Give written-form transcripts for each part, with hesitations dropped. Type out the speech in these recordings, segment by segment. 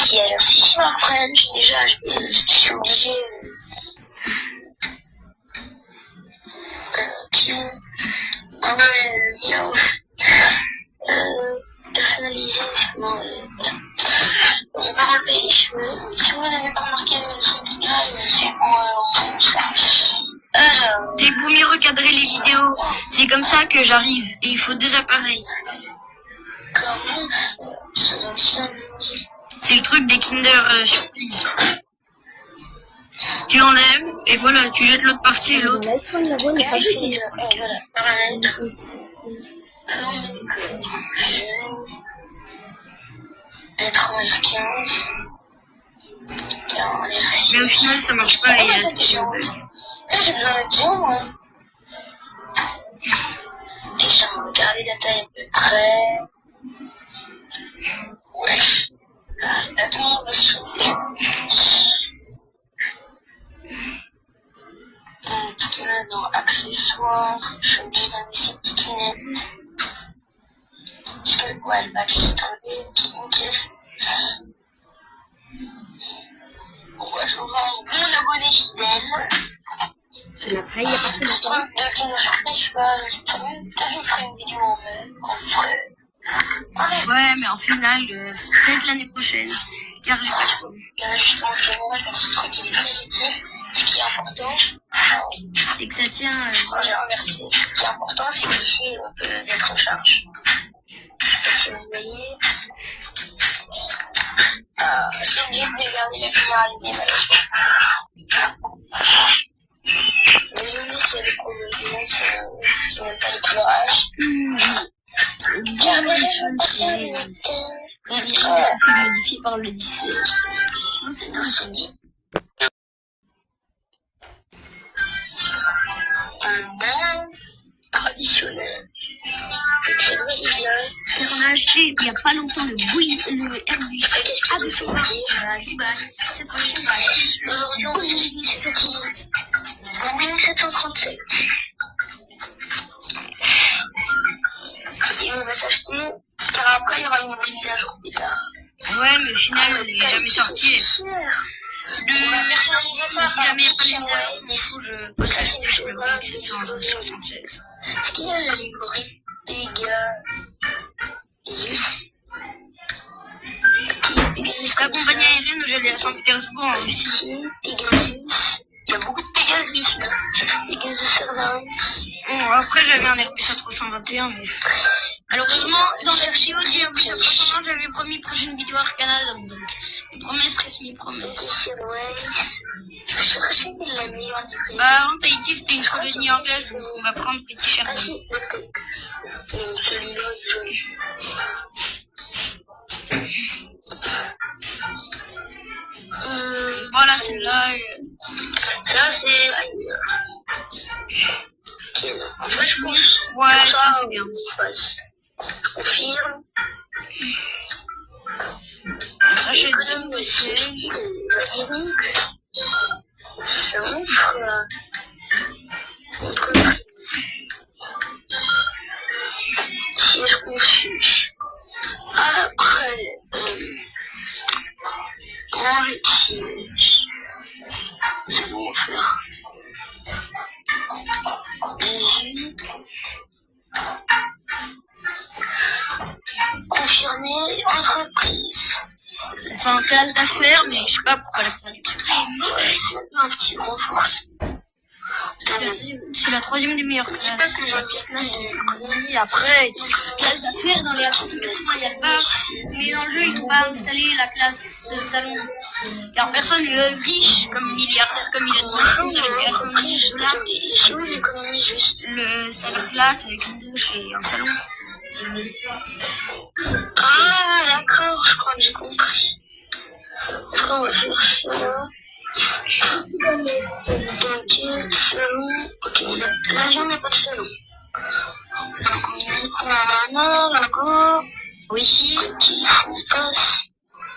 si alors si m'apprennent, déjà je suis obligée personnaliser, bon, on va enlever les cheveux. Si vous n'avez pas remarqué le truc là, c'est pour c'est pour mieux recadrer les vidéos. C'est comme ça que j'arrive. Et il faut 2 appareils. C'est le truc des Kinder Surprise. Tu enlèves et voilà, tu jettes l'autre partie et l'autre. l'iPhone là-bas n'est pas utilisé pour les câbles. Mettre en F15. Mais au final, ça marche pas. Il y a des j'ai besoin d'être bien, moi. Et ça va regarder la taille à peu près. Ouais. Là, tout le monde va se soulever. Là, dans accessoires, je suis obligée d'enlever ces petites lunettes. Parce que ouais, le bac, je l'ai enlevé. Ok. Ouais, je vous vends mon abonné fidèle. Après, il n'y a pas de temps. Je sais pas, peut-être je ferai une vidéo en mai, quand vous ferez. Ouais, mais en final, peut-être l'année prochaine. Car j'ai pas le temps. Justement, je vois que ce truc il est très utile. Ce qui est important, C'est que ça tient. j'ai remercié. Ce qui est important, c'est qu'ici, on peut être en charge. Je sais pas si vous voyez. Je suis obligée de garder la généralité, malheureusement. Désolé, c'est le problème du monde qui n'aime pas l'éclairage. Ça fait modifié par le 17. Je pense que c'est un génie. Un bain traditionnel. On a acheté il n'y a pas longtemps le Airbus A220 à Dubaï. Cette fois-ci, on va acheter le Boeing 737. Boeing 737. Et on va s'acheter, car après il y aura une mise à jour plus tard. Ouais, mais au final, elle n'est jamais sortie. Si jamais il n'y a pas les mises à jour, du coup, je passe à le Boeing 767. Est-ce qu'il y a la librairie Pegasus? La compagnie aérienne où j'allais à Saint-Pétersbourg en Russie. Pegasus. Il y a beaucoup de Pegasus là. Pegasus Airlines. Bon, après, j'avais un Airbus A321, mais malheureusement, dans l'archive du Airbus A320, j'avais promis prochaine vidéo Air Canada, donc les promesses restent mes promesses. Je cherchais la meilleure librairie. Bah, avant Tahiti, c'était une colonie anglaise, donc on va prendre British Airways. Celui-là, Voilà, celle-là. ça, c'est. Franchement, ouais, ça c'est bien. Je confirme. On s'achète 2 bouteilles. Ça m'offre autre siège confus. Après, ça va faire 18. Confirmer entreprise. Enfin, classe d'affaires, mais je sais pas pourquoi la traduction est mauvaise. Un petit renforce. C'est la 3e des meilleures classes. La pire classe, c'est l'économie. Après, classe d'affaires, dans les A380, il y a le bar. Mais dans le jeu, ils n'ont pas installé la classe salon. Car personne n'est riche, comme milliardaire, comme il est dans le jeu. Vous achetez à 100 000 $. Et si vous l'économie juste. C'est la classe avec une douche et un salon. Ah, d'accord, je crois que j'ai compris. Après, on va faire ça. Donc, salon. Ok, là, j'en ai pas de salon. Donc, on a un logo. Oui. Ok, on passe.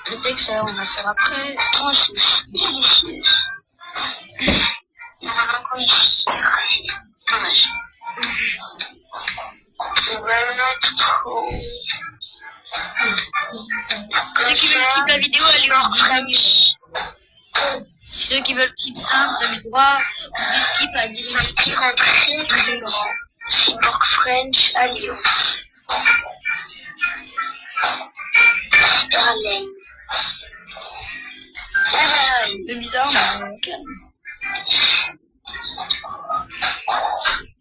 Le texte, on va faire après. Moi, c'est les sièges. Il y en a un logo ici. Dommage. On va le mettre au... C'est ceux qui veulent skip la vidéo, allez Cyborg au 10 minutes. French. Ceux qui veulent skip ça, vous avez le droit. Vous pouvez skip à 10 minutes. Qui rend très très grand. Cyborg French Alliance. Starlane. C'est un peu bizarre, mais calme.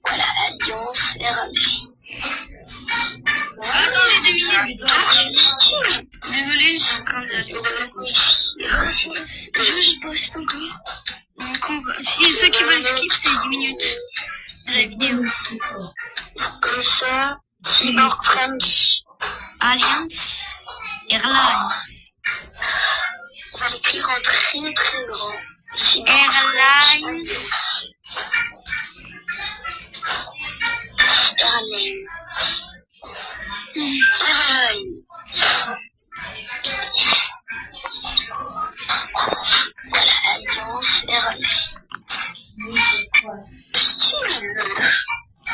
Voilà, Alliance Airline. Attends les 2 minutes. Désolé, j'étais en train d'aller au je poste encore. Donc si ceux qui veulent skip, c'est 10 minutes de la vidéo. Comme ça, Cyborg French. Alliance Airlines. On va l'écrire en très très grand. Airlines. Starlane. Airline. Voilà, Alliance Airline.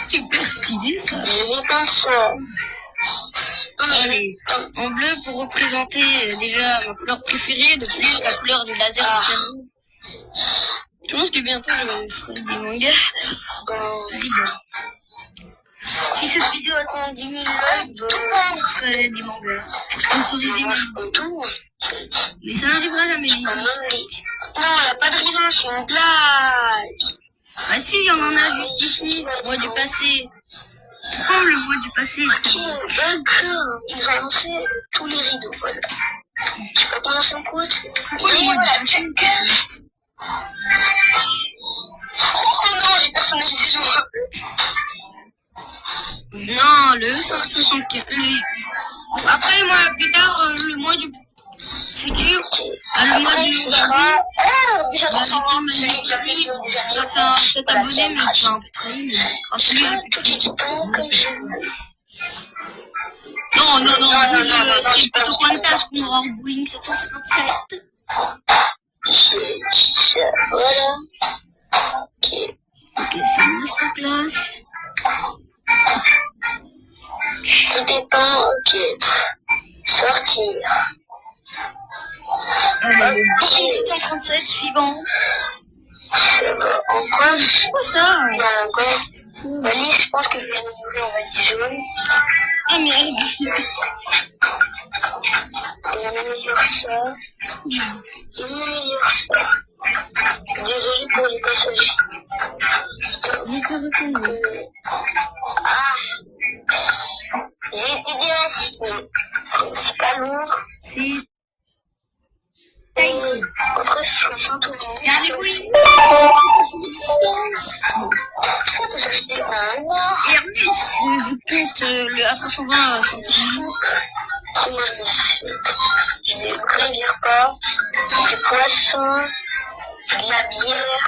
Super stylé ça. Je vais comme ça. Allez, en bleu pour représenter déjà ma couleur préférée, de plus la couleur du laser du canon. Je pense que bientôt je ferai des mangas. Si cette vidéo atteint 10 000 likes, je ferai des mangas. Pour sponsoriser mes vidéos. Mais ça n'arrivera jamais. Non, il n'y a pas de raison, c'est une blague. Ah si, il y en a juste ici, le mois du passé. Pourquoi le mois du passé D'accord, ils ont annoncé tous les rideaux, voilà. Je sais pas comment ça me coûte. Pourquoi le mois du passé Oh non, j'ai personnalisé Non, le 175. Après, moi, plus tard, le mois du futur, le mois du cet abonné, mais c'est un peu trahi. Celui non, c'est plutôt Qantas qu'on aura au Boeing 757. Voilà. Ok, c'est une masterclass. Tout dépend, ok. Sortir. Le Boeing 737 suivant. Encore. Pourquoi ça? Il y a encore. Valise, je pense que je vais l'améliorer en valise jaune. Ah merde. Et on améliore ça. Et on améliore ça. Désolé pour les passagers. Je te reconnais. Ah. J'ai été bien ski. C'est pas lourd. C'est Tahiti. Entre 60 euros. Regarde les Boeing. Airbus, je compte le A320 à 100 euros. Moi, je me suis. J'ai des vrais repas, des poissons, de la bière,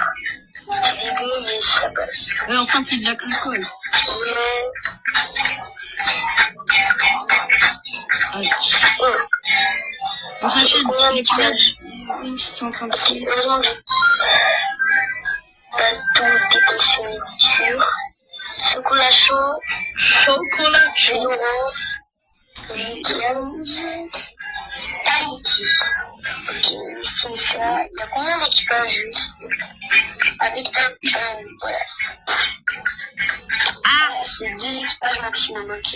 des légumes et ça passe. Enfin, c'est de la alcool. On s'achète les plages. Boeing 737. Heureusement que j'ai pas tout dépensé en nourriture. Chocolat chaud, Chocolat jus d'orange, Tahiti. Ok, c'est ça. Il y a combien d'équipages juste? Avec voilà. Ah, C'est 2 équipages maximum, ok.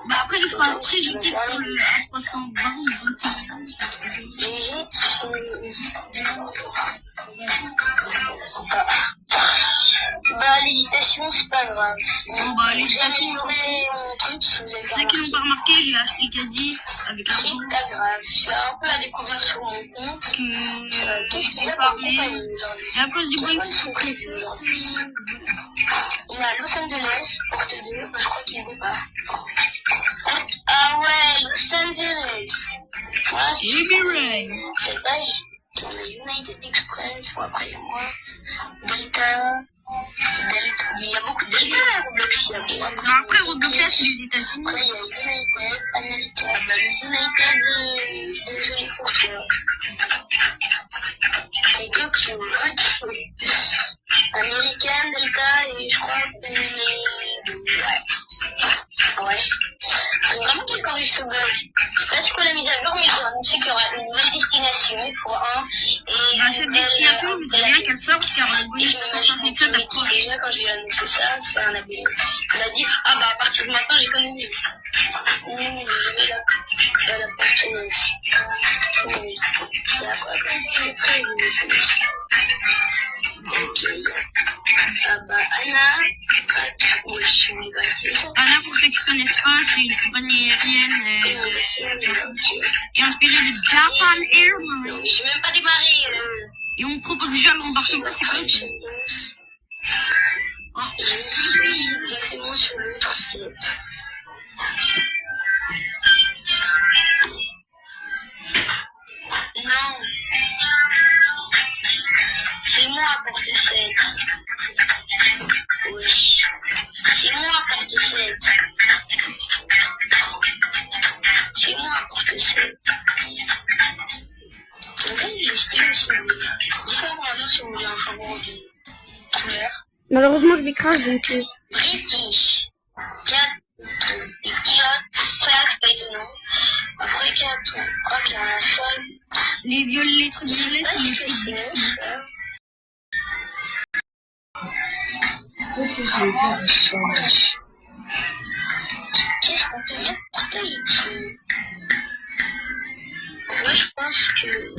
bah après il sera très utile pour le A320. Léger, bah l'hésitation c'est pas grave. Bon bah les J'ai stations, amélioré mon truc si vous avez ceux qui n'ont pas remarqué, j'ai acheté le caddie avec un c'est son pas grave. Je suis un peu à découvrir sur mon compte. que j'ai farmé. Et à cause du Boeing 737, On a Los Angeles, porte 2, bah, je crois qu'il n'est pas. Ah ouais, Los Angeles. Ah, Liberay. c'est pas on a United Express, ou après il y a moi, Delta, il y a beaucoup de Delta à Roblox, il y a beaucoup. Non, après Roblox c'est les États-Unis. Après il y a United, America, bah, le United, désolé pour toi. C'est que cute. American, Delta, et je crois que ouais. Ouais. C'est vraiment quelqu'un avec ce bug. Là, c'est quoi la mise à jour, mais destination pour un. Et Bah, cette destination, je voudrais bien qu'elle sorte car le Boeing 767 approche. déjà, quand je lui ai annoncé ça, c'est un abonné. Il m'a dit, ah bah à partir de maintenant, j'économise. Je vais là, à la porte. Ah bah Anna, oui, je suis négative. Anna, pour ceux qui ne connaissent pas, c'est une compagnie aérienne qui est inspirée de Japan Airlines. J'ai même pas démarré. Et on propose déjà l'embarquement, c'est quoi ça? Oh. Je suis exactement sur le site. Non. C'est moi porte 7. Oui. C'est moi porte 7. C'est moi porte 7. Malheureusement, je m'écrase donc. British. 4 pilotes, 5 pédonaux. Après 4, ok, on a seul. Les trucs violets, c'est les trucs. Qu'est-ce qu'on peut mettre pour Tahiti? Moi, je pense que...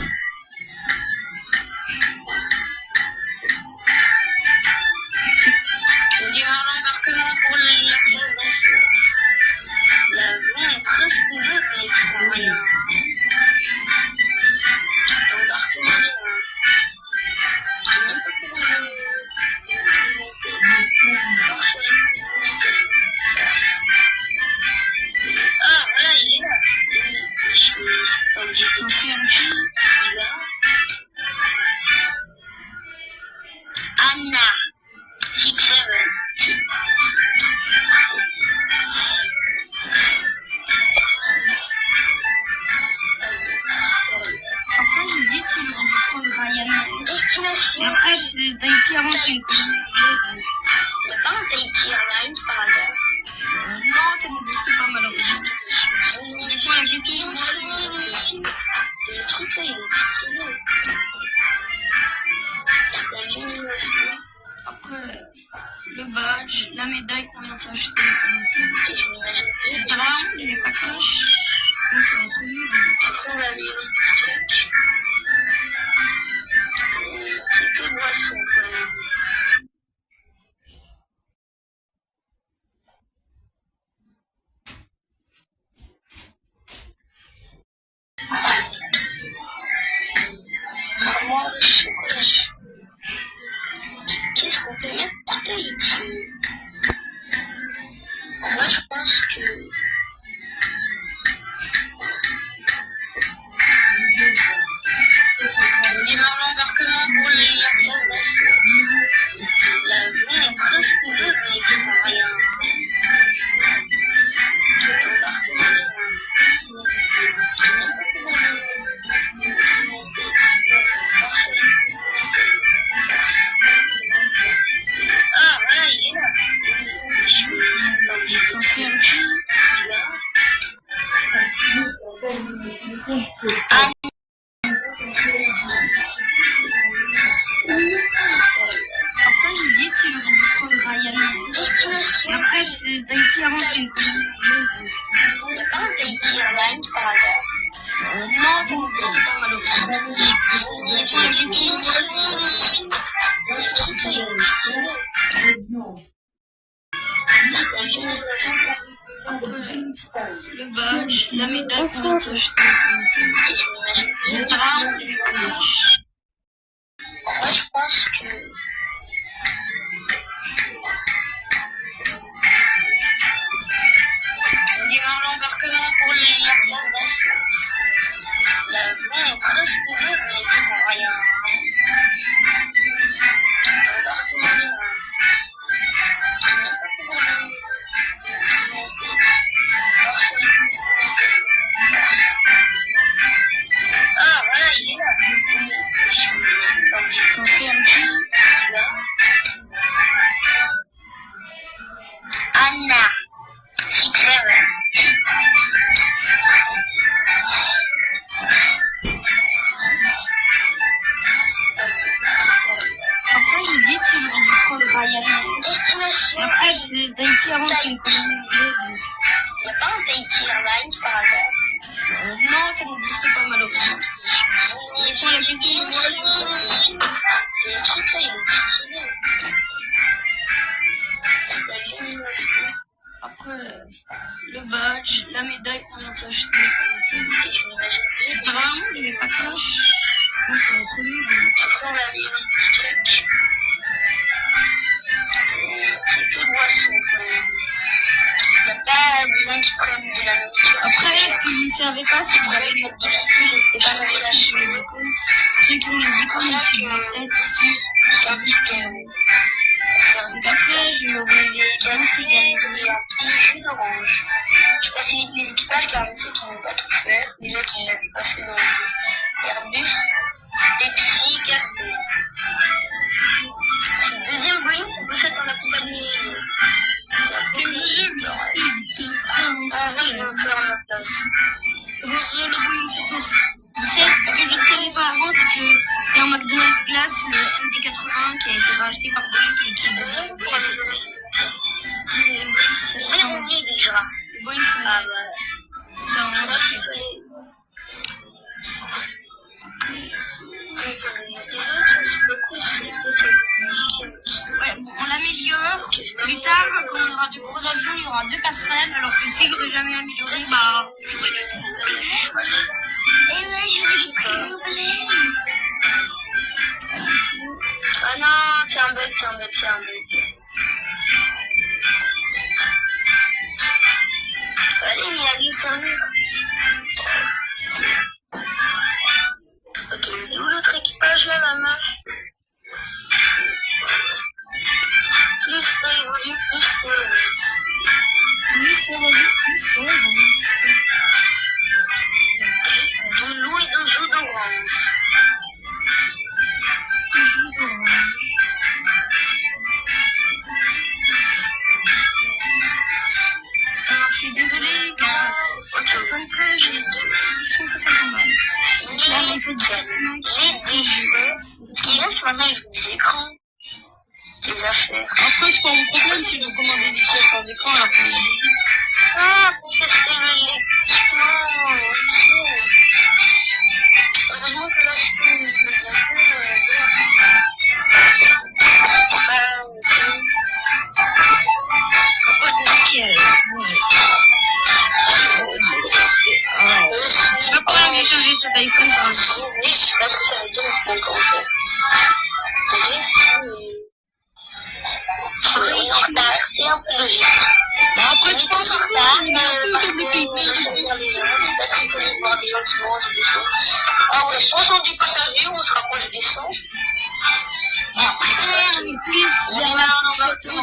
On démarre l'embarquement pour la place d'assaut. L'avion est presque neuf, mais il faut rien. L'embarquement est là. Je sais même pas comment ah, voilà, il est là. Je suis obligé de C'est un film. là. Anna. 6-7. Après, j'hésite si je veux prendre Ryanair. Et Destination. après, c'est Tahiti avant, c'est une compagnie anglaise. Il n'y a pas un Tahiti Airlines par hasard. Non, ça n'existe pas malheureusement. Et pour la question, Le truc là, il est stylé. Salut. après, le badge, la médaille qu'on vient de s'acheter. Et je m'imagine plus. C'est pas grave, je l'ai pas crash. Ça, c'est un truc. Après, on va aller les petits trucs. C'est que boisson, voilà. Moi, le chocolat. Qu'est-ce qu'on peut mettre pour Tahiti? Moi, je pense que... On démarre l'embarquement pour la place d'assaut. L'avion est presque neuf, mais il faut rien. L'embarquement est là. Je sais même pas comment ah, voilà, il est là. Je suis obligé de C'est un film. là. Après, j'hésite si je veux prendre Ryanair. Destination. Et après, c'est Tahiti avant, c'est une compagnie anglaise. Il n'y a pas un Tahiti Airlines par hasard. Non, ça n'existe pas malheureusement. Et pour la question, Le truc là, il est stylé. Salut. le badge, la médaille qu'on vient de s'acheter. Et je m'imagine plus. C'est pas grave, je l'ai pas crash. Moi, je pense que... On démarre l'embarquement pour la place d'assaut. L'avion est presque neuf, mais il faut rien. L'embarquement est là. Je sais même pas comment ah, voilà, il est là. Je suis obligé C'est un film. là. Anna. 6-7. une colonie anglaise, donc. Il n'y a pas un Tahiti Airlines par hasard? Non, ça n'existe pas malheureusement. Et Pour la question du vol, le truc là, il est stylé. après, le badge, la médaille qu'on vient de s'acheter. Apparemment, je vais pas crash. Sinon, ça va être nul. Après, on a mis des petits trucs. C'est que boisson. Il n'y a pas de lunch comme de la nourriture. Après, ce que je ne savais pas, c'est que j'avais le mode difficile et c'était pas mal sur les icônes. Ceux qui ont les icônes au-dessus de leur tête ici, C'est plus qu'un. donc après, je me réveille bien Et un petit jus d'orange. Je passe vite mes équipages car je sais qu'ils n'ont pas tout faire. Déjà qu'ils n'avaient pas fait dans l'Airbus. Pepsi, Carté. C'est le deuxième Boeing qu'on possède dans la compagnie. C'est une réussite Ah oui, je française. vais le faire à ma place. Le Boeing 717, ce que je ne savais pas avant, c'est que c'était un McDonald's Glass, le MD-80, qui a été racheté par Boeing et qui est devenu le Boeing 700. Le Boeing 700. J'ai oublié déjà. Le Boeing Ah 700. bah. C'est un Moi, je 7. fais. Ça se peut Ouais, bon, on l'améliore. Plus tard, quand on aura de gros avions, il y aura 2 passerelles, alors que si j'aurais jamais amélioré, bah, j'aurais des problèmes. Et ouais, j'aurais des problèmes. Ah non, c'est un bug. Allez, mais allez, c'est un mur. Ok, il est où l'autre équipage là, la meuf? Plus ça évolue, plus ça avance. Plus ça va vite, plus ça avance. De l'eau et de jus d'orange. Alors, je suis désolée, car au téléphone près, j'ai 2 sons, ça sent mal. Là, il faut 17 Les déchets. Ce qui reste maintenant, ils ont des écrans. Des affaires. Après, c'est pas mon problème si vous commandez des sièges sans écran, alors que... Ah, pour tester l'équipement. Heureusement que là, je peux les affaires. Nickel. Je sais pas pourquoi j'ai changé cet iPhone par un Je sais pas ce que ça veut dire en commentaire. On est en retard, c'est un peu logique. Bah après, On c'est est pas en ça, retard, mais un peu parce comme que des je suis pas très connu de voir des gens qui mangent et des choses. Ah ouais, 70 passagers, on se rapproche des 100. après, on est plus On vers est la là, on va fourchette de 0.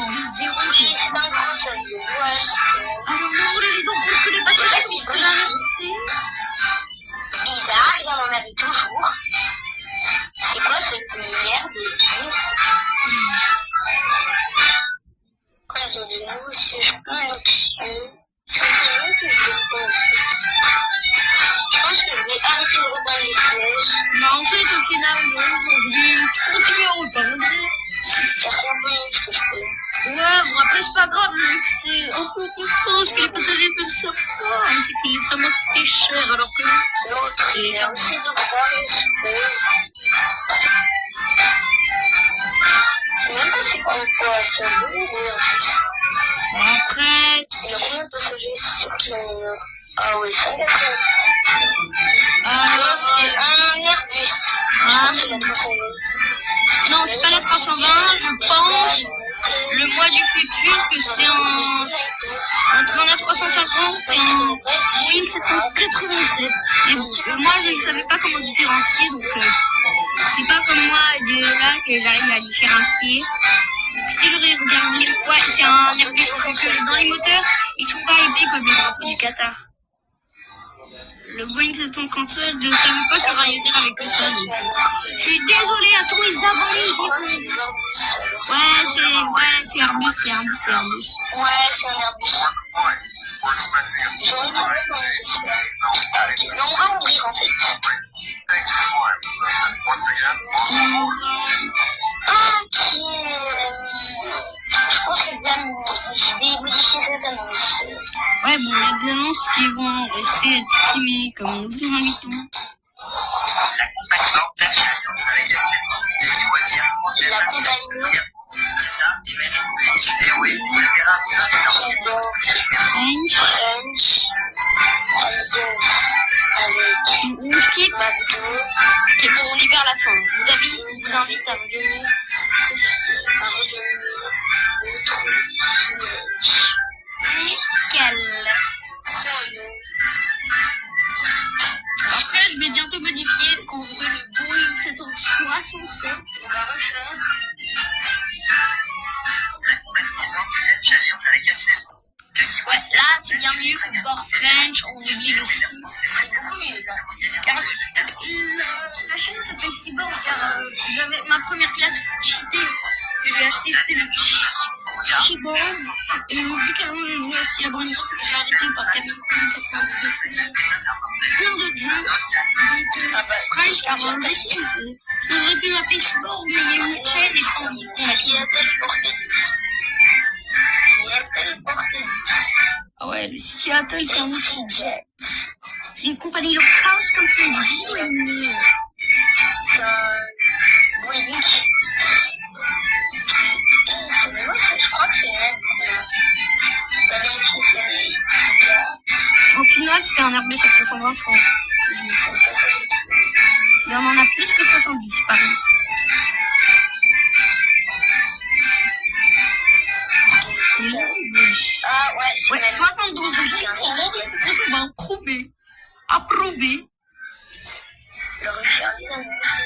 Oui, c'est un gros sérieux. Ouais, Alors, on ouvre les rideaux pour que les passagers puissent traverser. bizarre, il y en avait toujours. C'est quoi cette merde de plus? Quand ils ont des nouveaux sièges plus luxueux, c'est un peu long que je le fais en fait. Je pense que je vais arrêter de reprendre les sièges. Mais en fait, au final, je vais continuer à reprendre. C'est trop bon ce que je fais. Ouais, bon, après, c'est pas grave, le luxe, c'est un peu de ce que les passagers ne savent pas. C'est que ça m'a coûté cher, alors que L'autre, il a aussi de retard, je suppose. Je sais même pas c'est quoi ça veut dire. après, Il y a combien de passagers? C'est sûr qu'il y en a. Ah oui, 180. alors, C'est un Airbus. C'est la 320. non, c'est pas la 320, je pense, le mois du futur, que c'est entre un A350 et un Boeing 787. Et bon, moi, je ne savais pas comment différencier, donc c'est pas comme moi de là que j'arrive à différencier. Donc, si je regarde les poids, c'est un Airbus, donc dans les moteurs, ils sont pas épais comme les drapeaux du Qatar. Le Boeing 737, je ne savais pas qu'il y avait avec ça, donc je suis désolée à tous les abonnés. Ouais, c'est Airbus. Ouais, c'est un Airbus. J'ai envie de voir comment ça se fait. Non, on va ouvrir en fait. Ok. Je pense que je vais m'ouvrir. Des modifier cette annonce. Ouais, bon, il y a des annonces qui vont rester être supprimées, comme nous vous invitons. La compagnie French avec Nous skip, McDo et bon, on y vers la fin. Vous invite à regagner. Nickel. Après, je vais bientôt modifier quand j'aurai le Boeing 767. On va refaire. Ouais, là, c'est bien mieux que Bord French. On oublie le si. C'est beaucoup mieux là. Car la chaîne s'appelle Cyborg, car j'avais ma première classe cheatée que j'ai acheté, c'était le Cyborg. Et vu qu'avant je jouais à Steel Brand, que j'ai arrêté par Capcom 99, plein d'autres jeux. Donc, French, car je devrais plus m'appeler Cyborg, mais il y a une chaîne et j'ai pas envie de Qui a téléporté. Ah ouais, le Seattle, c'est un EasyJet. C'est une compagnie low cost comme fait Boeing. C'est un Boeing. Je crois que c'est même. La vérifie, c'est les. Au final, c'était un Airbus A320 francs. Il en a plus que 70, Paris. Ah ouais, Ouais, 72 de c'est on va approuver. Approuver. Le refaire des annonces.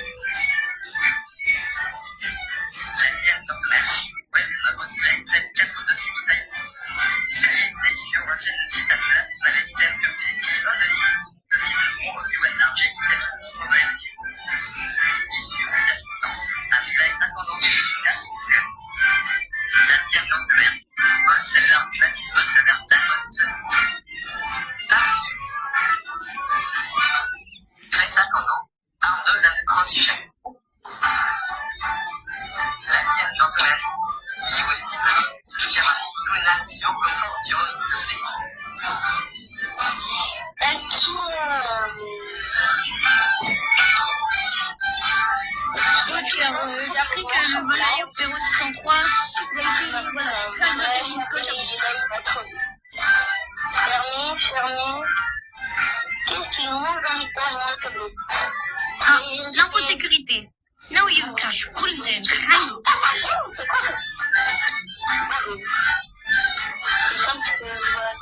J'ai appris que le volaille Opéro 603, voilà, ça doit être une scotch. Fermé. Qu'est-ce qu'il nous manque dans les pages dans la tablette? Ah, l'info de sécurité. Now you cash full the C'est quoi ça? C'est simple, c'est que je vois.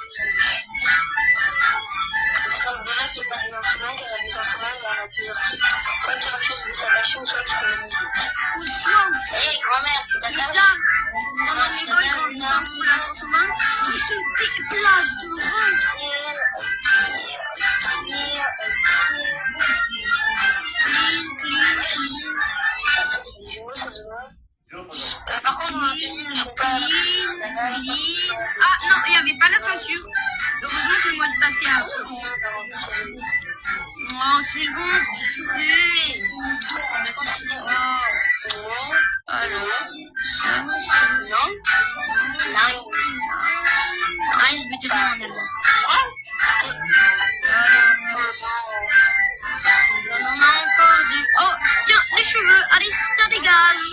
C'est comme déjà qu'il n'y a pas des instruments, qu'il y a des instruments, il y en a plusieurs types. Soit qui refuse de s'attacher, ou soit qui fait la musique. Ou soit aussi, Hé, grand-mère, tu plus t'attaches? tard, pendant l'école, quand je sors pour la transformer, qui se déplace de rang. Par contre, il ne faut pas. Ah non, il n'y avait pas la ceinture. Heureusement que le mode passé a. Oh, c'est bon. Oh. Alors, ça, Non. Nine veut dire rien en allemand. On en a encore des. Oh, tiens, les cheveux. Allez, ça dégage.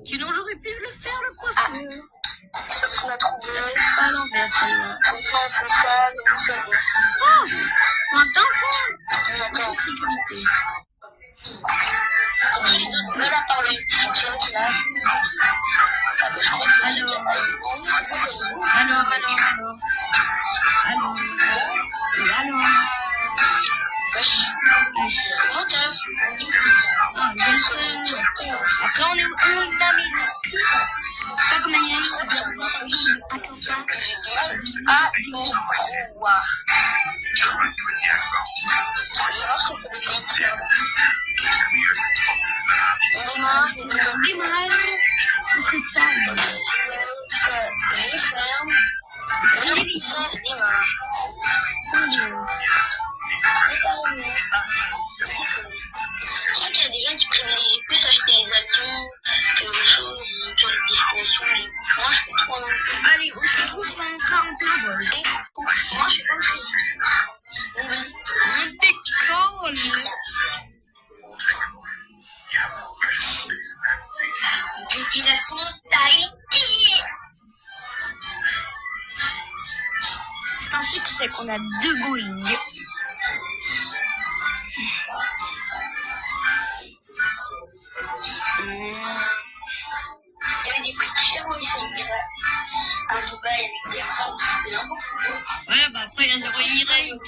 Sinon, j'aurais pu le faire, le coiffeur. On a trouvé. Pas à l'envers, celle-là. On fait ça, nous savons. Oh, un d'enfant. On attend. De sécurité. De la parler. Là. Alors. Moteur. Ah, après, on est en Amérique. Pas comme Amérique. Ah, Iowa. C'est le démarrage de cette table. Sans Dieu. Je crois qu'il y a des gens qui privilégient plus acheter des avions que des choses, que des destinations. Moi, je peux trop non plus. On a 2 Boeing. Il y avait des petits chevaux ici, à Dubaï avec des femmes, c'était n'importe quoi. Ouais, bah après il y a 0 Emirates.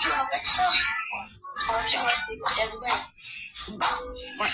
Tu vas faire ça. On va faire rester à Dubaï. Ouais.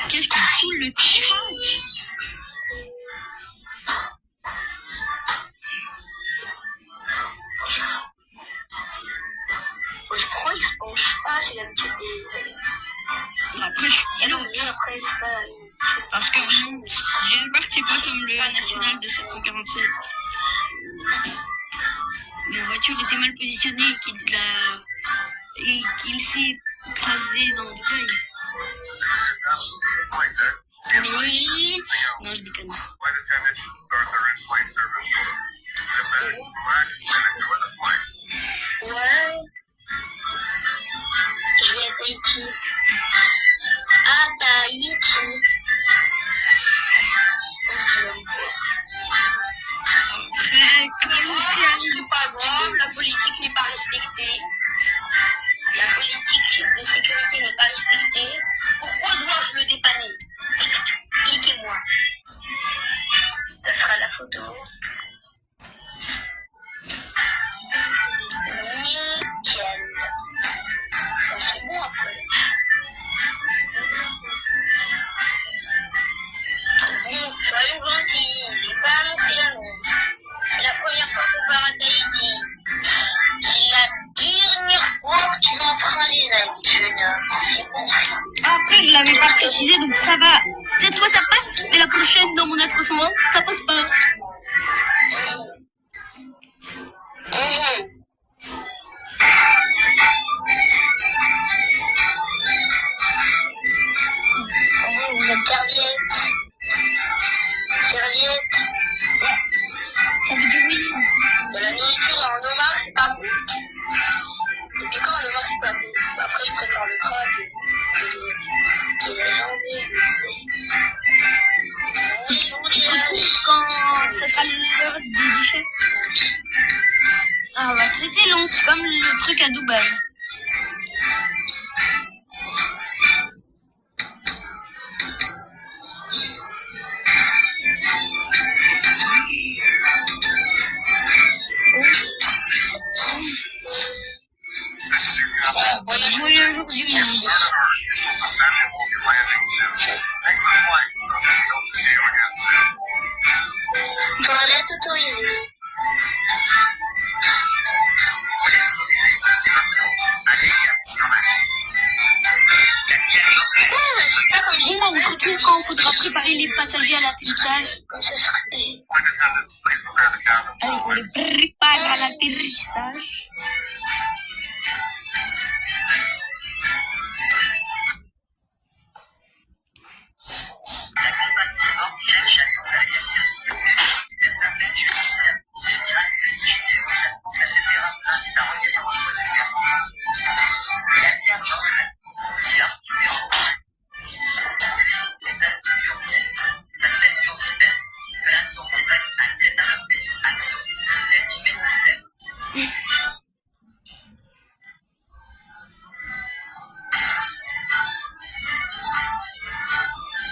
Qu'est-ce qu'il fout le chat? Je crois qu'il se penche pas, c'est l'habitude des... Après, je suis pas là. Après, c'est pas... Parce que j'espère que c'est pas comme le national de 747. La voiture était mal positionnée et qu'il s'est écrasé dans Dubaï. Oui. Non, je déconne. Ouais. Je vais à Tahiti. À Tahiti. Après, comme C'est pas grave, la politique n'est pas respectée. La politique de sécurité n'est pas respectée. Pourquoi dois-je le dépanner? Expliquez-moi. Ça sera la photo. Nickel. Bon, c'est bon après. Bon, soyons gentils. J'ai pas annoncé l'annonce. C'est la première fois que je pars à Tahiti. C'est la dernière fois que tu m'enfreins les règles, jeune homme. C'est bon. après, je l'avais pas précisé, donc ça va. Cette fois, ça passe, mais la prochaine, dans mon attroupement, ça passe pas. Vous êtes serviette. Ouais. Ça veut dire oui. De la nourriture en homard, c'est pas bon. Depuis quand en homard, c'est pas bon? Après, je préfère le crabe et la jambe. Quand ça sera l'heure des déchets. Ah bah c'était long, c'est comme le truc à Dubaï. Voyage aujourd'hui. Toilette autorisée. Bon, on se retrouve quand il faudra préparer les passagers à l'atterrissage. Comme ça serait... Allez, on les prépare à l'atterrissage.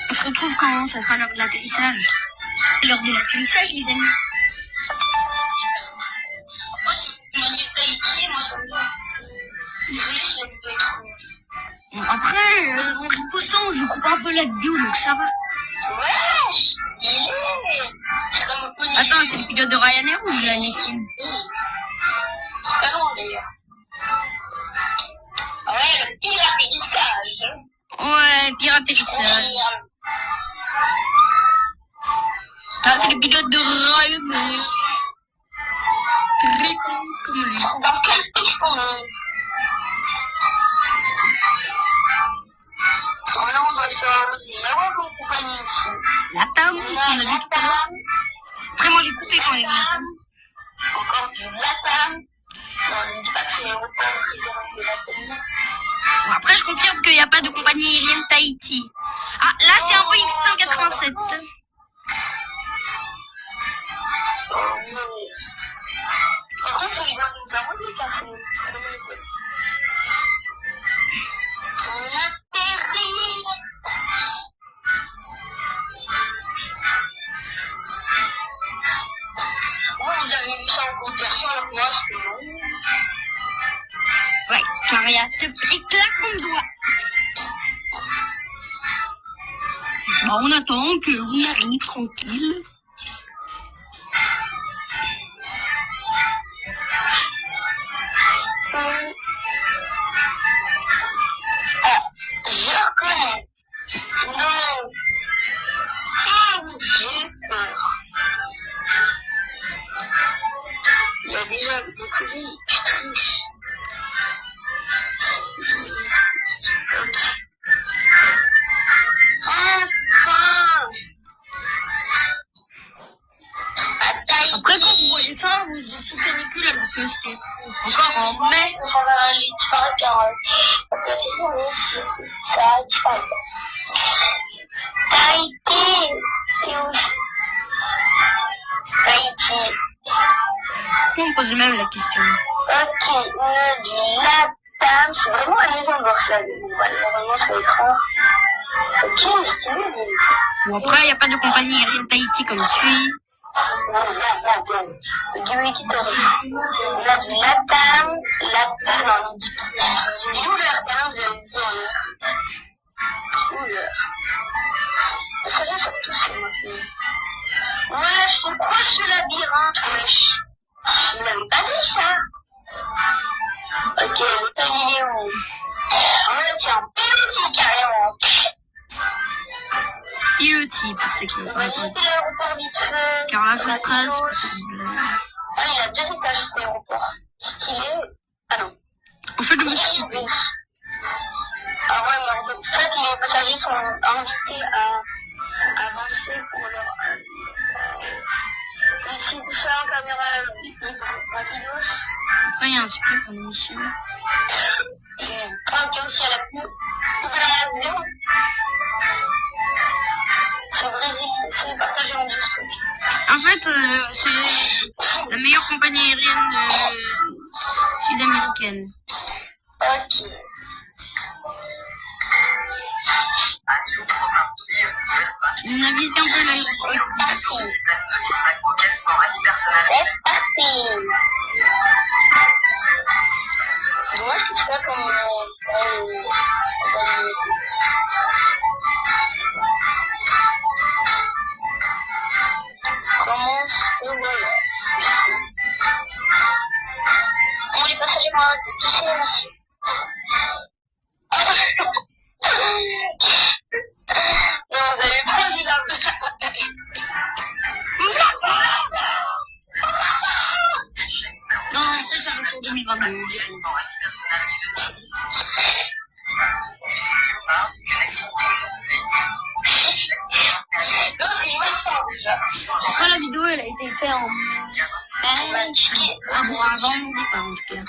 On se retrouve quand ça sera l'heure de l'atterrissage. L'heure de l'atterrissage, les amis. Moi, j'ai Tahiti, moi, ça me va. Désolé si la vidéo est trop longue. Bon, après, en ripostant, je coupe un peu la vidéo, donc ça va. Ouais, stylé. C'est comme un peu... Attends, c'est le pilote de Ryanair ou de la Nissan? C'est pas loin, d'ailleurs. Ouais, le pire atterrissage. Ouais, pire atterrissage. Ah, c'est le pilote de Ryanair. très con comme lui. Dans quelle piste on est? Là, on doit se faire une compagnie ici. La table, on a vu tout à l'heure. Après, moi, j'ai coupé quand il y avait la table. Encore du Latam. Non, ne me dis pas que c'est l'aéroport réservé de Latam. Bon, après, je confirme qu'il n'y a pas de compagnie aérienne Tahiti. Ah, là, c'est un Boeing 787. Par contre, il doit nous arroser car c'est on atterrit. Vous avez vu ça en conversion alors que moi c'était long. Ouais, car il y a ce petit claquement de doigts. Bon, on attend qu'on arrive tranquille. Je reconnais. Non. Ah oui, j'ai peur. Il y a déjà décollé, tu triches. Enfin. Après, quand vous voyez ça, vous êtes sous canicule alors que c'était encore en mai. Ça va disparaître car ça a disparu. Tahiti, c'est aussi. Tahiti. On me pose même la question. Ok, on a du Latam. C'est vraiment amusant de voir ça. Normalement, ça va être rare. Ok, stylé. Bon, après, il n'y a pas de compagnie aérienne Tahiti comme tu. Non. Du Wikitory. On a du Latam. Non. Il est où l'heure? Ah non, vous avez vu l'heure. Où l'heure? Ça va surtout, c'est maintenant. Ouais, c'est quoi ce labyrinthe, wesh? Vous n'avez pas dit ça? Ok, l'hôtel il est où? Ouais, c'est un pilotis carrément. Pilotis pour ceux qui ne On savent va pas. visiter l'aéroport vite fait. Car la phrase, c'est possible. Ah, il a 2 étages cet aéroport. Stylé. Ah non. On fait de Oui. Ah ouais, mais en fait, les passagers sont invités à avancer pour leur... Ici, différents caméras rapidos. Après, il y a un secret pour l'émission. Et tranquille aussi à la coupe de l'avion. C'est Brésil, c'est partagé en 2 trucs. En fait, c'est la meilleure compagnie aérienne sud-américaine. Ok. On a visité un peu l'aéroport. C'est parti. C'est dommage que ce soit comme comment se voilà. Bon, les passagers vont arrêter de tousser, merci. Non, vous avez pas vu la blague. Non, c'est ça, pour 2022, j'ai rien. Non, c'est une bonne fois déjà. Après, la vidéo, elle a été faite en... Ah bon, avant mon départ, en tout cas.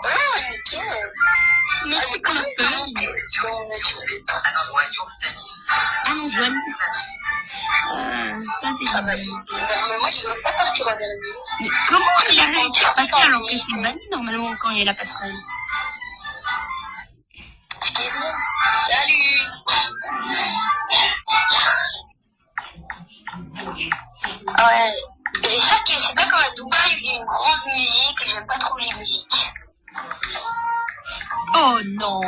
Oh, nickel. Mais c'est qu'on a peur. Ah non, Joanne. Toi, t'es Mais moi, je ne veux pas partir en dernier. Mais comment il a réussi à passer alors que c'est banni normalement quand il y a la passerelle? Salut. Ouais. J'espère que c'est pas comme à Dubaï où il y a une grande musique et j'aime pas trop les musiques. Oh non.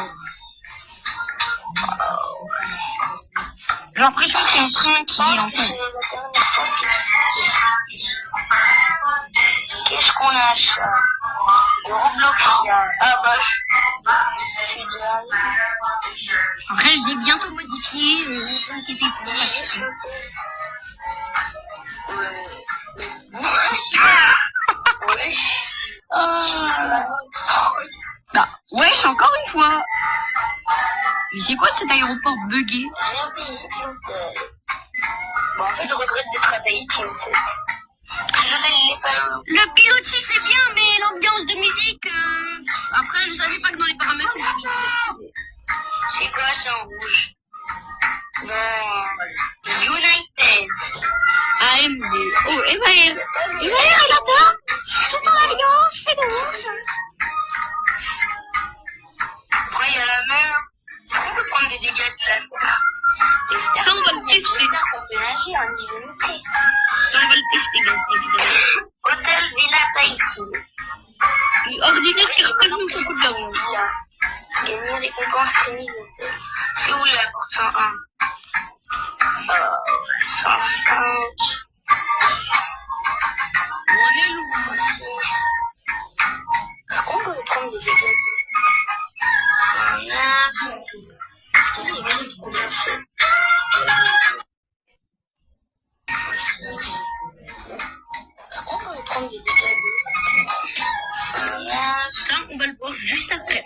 J'ai l'impression que c'est un train qui est en fait. Qu'est-ce qu'on a ça? Le Robloxia. Ah bah. Après, j'ai bientôt modifié, ne vous inquiétez pas. Wesh. Bah, wesh, encore une fois. Mais c'est quoi cet aéroport buggé? Rien payé, l'hôtel. Bon, en fait, je regrette d'être à Tahiti, en fait. Le pilotis c'est bien, mais l'ambiance de musique, après je savais pas que dans les paramètres C'est quoi ça en rouge? Bon, United. AMD. Oh, Evair, elle attend. Je suis dans l'avion, c'est bon. Après, il y a la mer. Est-ce qu'on peut prendre des dégâts de la mer? Ça, on va le tester. J'espère qu'on peut nager en illimité. Ça, on va le tester, bien évidemment. Hôtel Villa Tahiti. Ordinaire qui rappelle nous ça coûte de l'argent. Gagner récompense remise hôtel. C'est où la porte 101? 105. On est lourd. Est-ce qu'on peut prendre des dégâts? Est-ce qu'on peut prendre des dégâts? Ça, on va le voir juste après.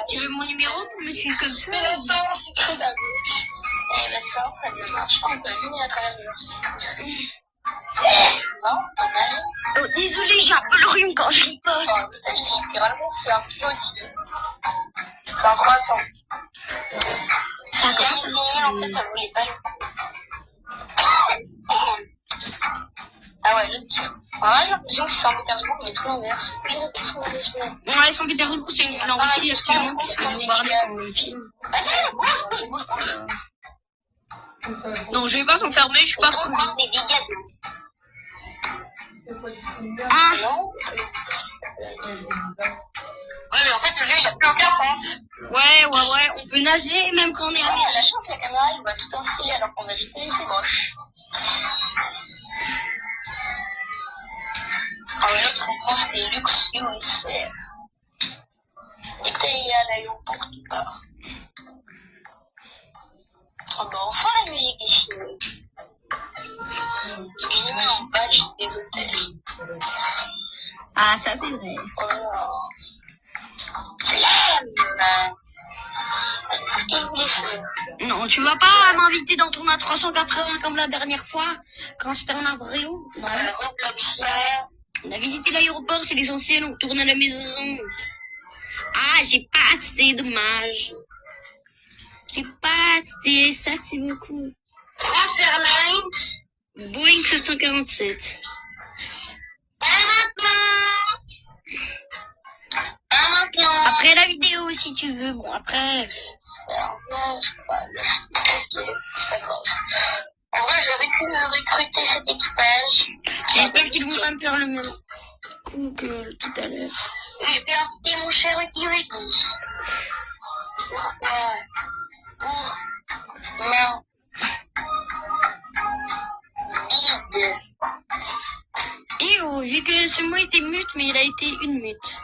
Tu veux mon numéro pour me suivre comme ça? Mais la science, c'est très bas. Et la science, elle ne marche pas, on peut venir à travers le non, on a Oh, désolé, j'ai un peu le rhume quand je riposte. littéralement, c'est un pilotis. C'est un croissant. Ça Il y a 6 000, en fait, ça voulait pas le coup. Ah ouais, l'autre qui... Ah, j'ai l'impression que c'est Saint-Pétersbourg, mais tout l'inverse. Plus de répétitions dans les semaines. Ouais, Saint-Pétersbourg, c'est une ville en Russie actuellement qui se fait bombarder dans le film. Non, je vais pas t'enfermer, je suis pas On cool. prend des dégâts. Ah, Non. Ouais, mais en fait, le jeu, il a plus aucun sens. ouais, on peut nager même quand on est à Ah, la chance, la caméra, elle voit tout en stylé, alors qu'en vérité, c'est moche. Ah ouais, l'autre, on prend des luxe USR. Et puis, il y a l'aéroport tout part. Oh bah, enfin, la musique est finie. J'ai gagné même un badge des hôtels. Ah, ça c'est vrai. Oh là. Flemme. Qu'est-ce que vous voulez faire? Non, tu vas pas m'inviter dans ton A380 comme la dernière fois, quand c'était en avril. Non. Roblox, On a visité l'aéroport, c'est l'essentiel, on retourne à la maison. Ah, j'ai pas assez, dommage. J'ai pas assez, ça c'est beaucoup. France Airlines. Boeing 747. Maintenant. Après la vidéo, si tu veux. Bon, après... Je sais pas, c'est pas grave. En vrai, j'aurais pu me recruter cet équipage. J'espère qu'ils vont pas me faire le même coup que tout à l'heure. J'ai perdu mon cher Ricky Ricky. Pourquoi? Non. Ide. Et oh, vu que ce mot était mute, mais il a été une mute.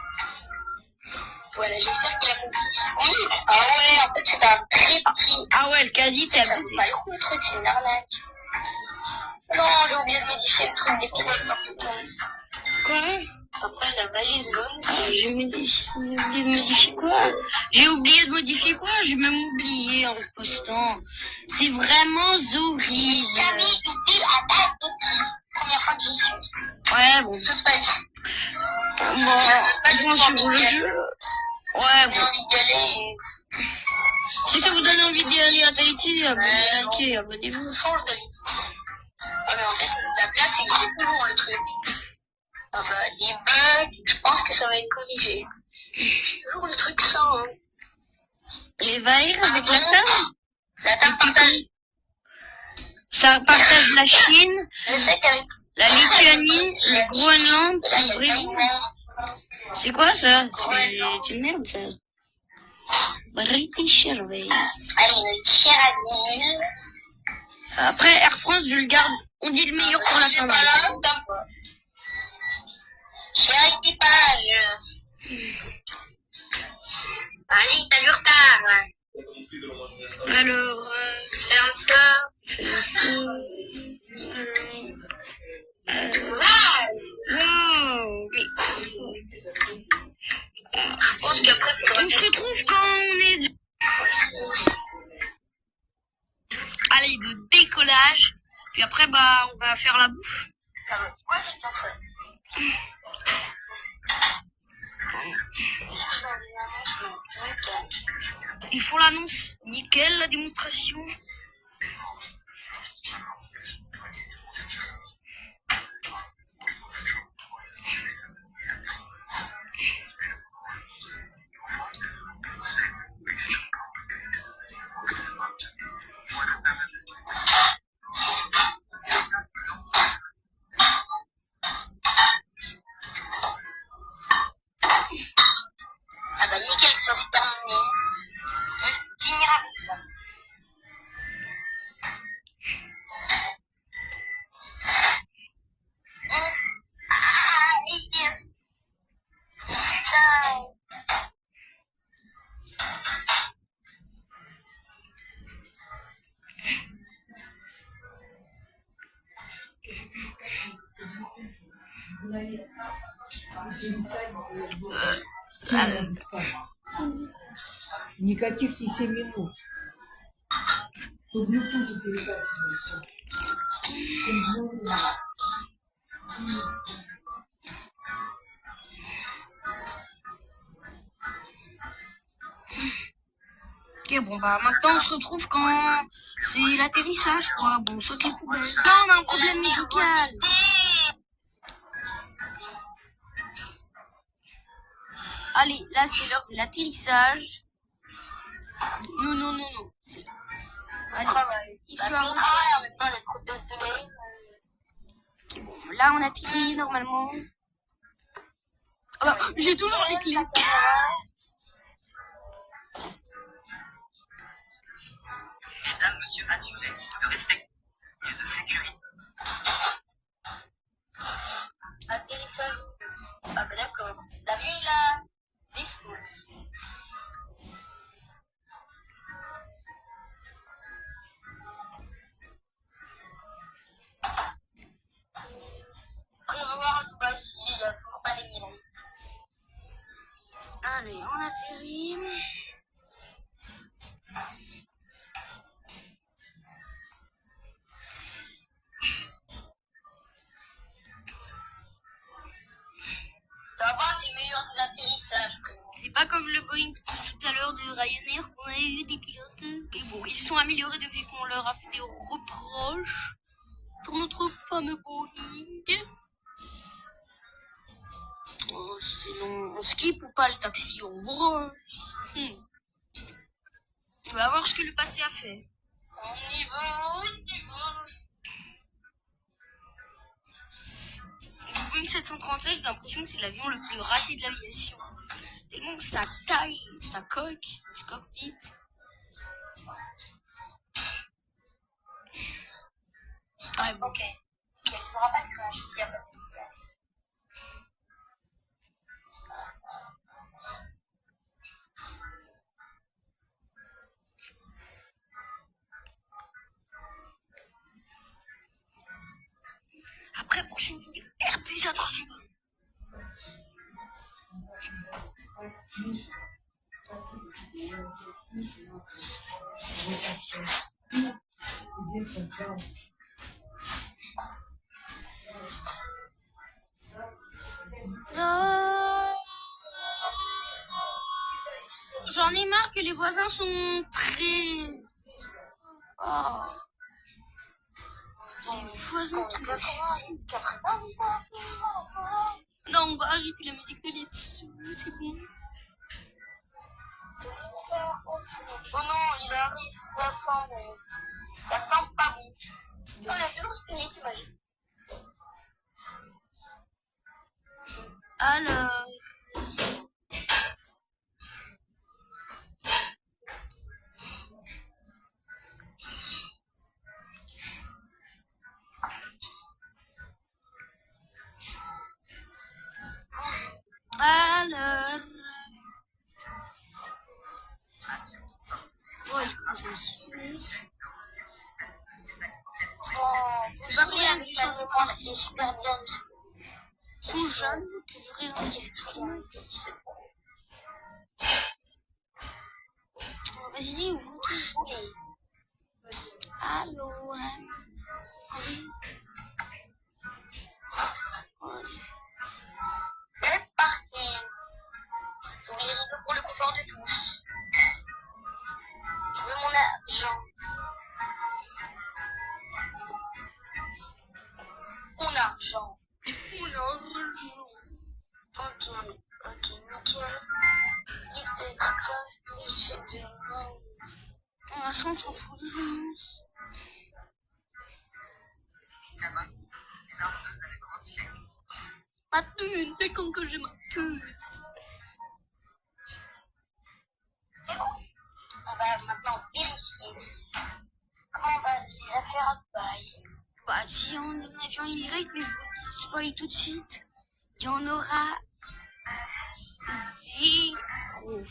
Voilà, j'espère qu'il a compris. Oui. Ah ouais, en fait, c'est un très petit. Ah ouais, le caddie, c'est Ça vaut abusé. pas le coup, le truc, c'est une arnaque. Non, j'ai oublié de modifier le truc des pilotes par tout le temps. Quoi? Après, la valise jaune, Ah, c'est... j'ai oublié de modifier quoi? J'ai oublié de modifier quoi? J'ai même oublié en repostant. C'est vraiment horrible. Jamais été à date de première fois que j'y suis. Ouais, bon. Toute ma vie. Bon, sur le jeu. Ouais, J'ai bon. envie d'y aller. Si ça vous donne envie d'y aller à Tahiti, likez, abonnez-vous. Change de vie. Ah, mais en fait, la blague, c'est que j'ai plus loin le truc. Ah bah, les bugs, je pense que ça va être corrigé. Toujours le truc sans, hein. Les vaïrs avec la table. La table partage. Ça partage la Chine, Je sais qu'avec la Lituanie, le Groenland, le Brésil. C'est quoi ça? C'est une merde ça. British Airways. allez, notre cher ami. Après Air France, je le garde. On dit le meilleur pour la fin de l'année. Cher équipage. Allez, t'as du retard. Alors, Ferme ça. fais ça. bah, on va faire la bouffe. Ouais, je t'en ferai. Ils font l'annonce. Nickel, la démonstration. Ah bah nickel, ça c'est terminé. On finira avec ça. Никаких не 7 минут. По Bluetooth перекачивается. 7 минут. Ok, bon, bah, maintenant, on se retrouve quand c'est l'atterrissage, quoi. Bon, saute les poubelles. Non, on a un problème médical. Allez, là, c'est l'heure de l'atterrissage. Non, non, non, non. Allez, il faut un Ok, bon, là, on atterrit normalement. Oh, bah, j'ai toujours les clés. Mesdames, monsieur, assurez de respect et de sécurité. Atterrissage. Ah bah d'accord. L'avion il a dispo. On va voir en tout cas s'il n'y a toujours pas les milans. Allez, on atterrit. Ça va, c'est meilleur que l'atterrissage. C'est pas comme le Boeing tout à l'heure de Ryanair qu'on a eu des pilotes. Mais bon, ils sont améliorés depuis qu'on leur a fait des reproches pour notre fameux Boeing. Oh, sinon, on skip ou pas le taxi, on voit. On va voir ce que le passé a fait. On y va, on y va. Le Boeing 737, j'ai l'impression que c'est l'avion le plus raté de l'aviation. Tellement sa taille, sa coque, du cockpit. Ouais, bon. Ok. Il n'y aura pas de crash, il n'y a pas de crash. Après, prochaine vidéo, Airbus à 300 balles. J'en ai marre que les voisins sont très... Oh. Les voisins qui me chient. Non, on va arrêter la musique de là-dessous, c'est bon. Oh non, il arrive, ça sent pas bon. On a toujours ce pays qui m'agit. Alors... Oh, il commence à me saouler. C'est pas bien, du changement, c'est super bien. Ils sont jeunes, toujours enregistrés. Vas-y, ouvre. Oui. Allô, C'est parti. Tous les rideaux pour le confort de tous. Je veux mon argent. Mon argent. Ok, nickel. On s'en fout de ça. Ma thune, c'est quand que j'ai ma thune. C'est bon. On va maintenant vérifier. Comment va les affaires à Dubaï? Bah, si on est en avion immigré, mais je vous spoil tout de suite, il y en aura zéro.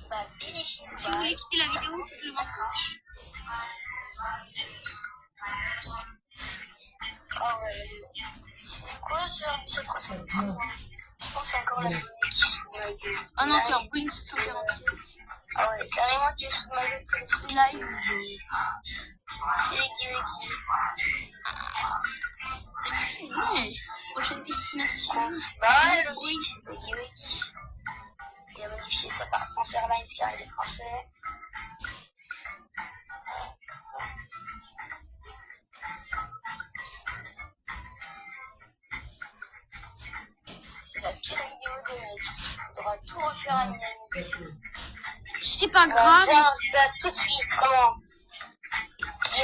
Bah, vérifier Si vous voulez quitter la vidéo, je le montrerai. Ah ouais. C'est quoi ce 303? Je pense que c'est encore la musique. Ah non, c'est un Boeing 747. Ah ouais, carrément tu es sous ma gueule que le truc. Là, il est... C'est Prochaine destination. bah, le Boeing, c'est Wiki. Il a modifié ça par France Airlines car il est français. C'est la pire vidéo de ma vie. On devra tout refaire à une amie. C'est pas On va grave. faire ça tout de suite, comment?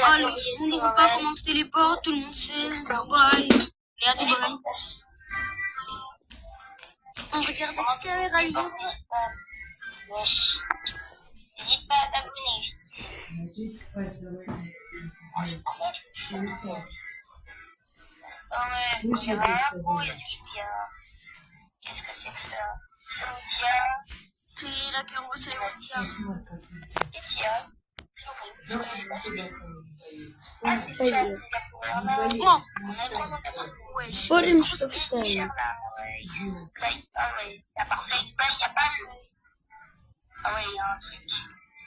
Allez, on ne voit pas comment on se téléporte, tout le monde sait. Bye. Et à Dubaï. On regarde la caméra libre. Wesh. N'hésite pas à t'abonner. Non mais, il y a un pot, il y a du Cydia. Qu'est-ce que c'est que ça? Cydia. C'est là qu'on voit ça, on dit. Qu'est-ce qu'il y a? Ah, c'est ça, c'est la première là. Bon, On a 380. ouais. Spoiler stuff C'est style. cher là, ouais. Ah ouais, à part ça, il n'y a pas le... Ah ouais, il y a un truc.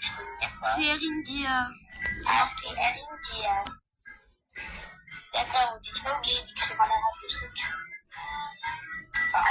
Je connais pas. C'est Air India. Ah, c'est Air India. D'accord, vous n'êtes pas obligé d'écrire en arabe le truc. Enfin, en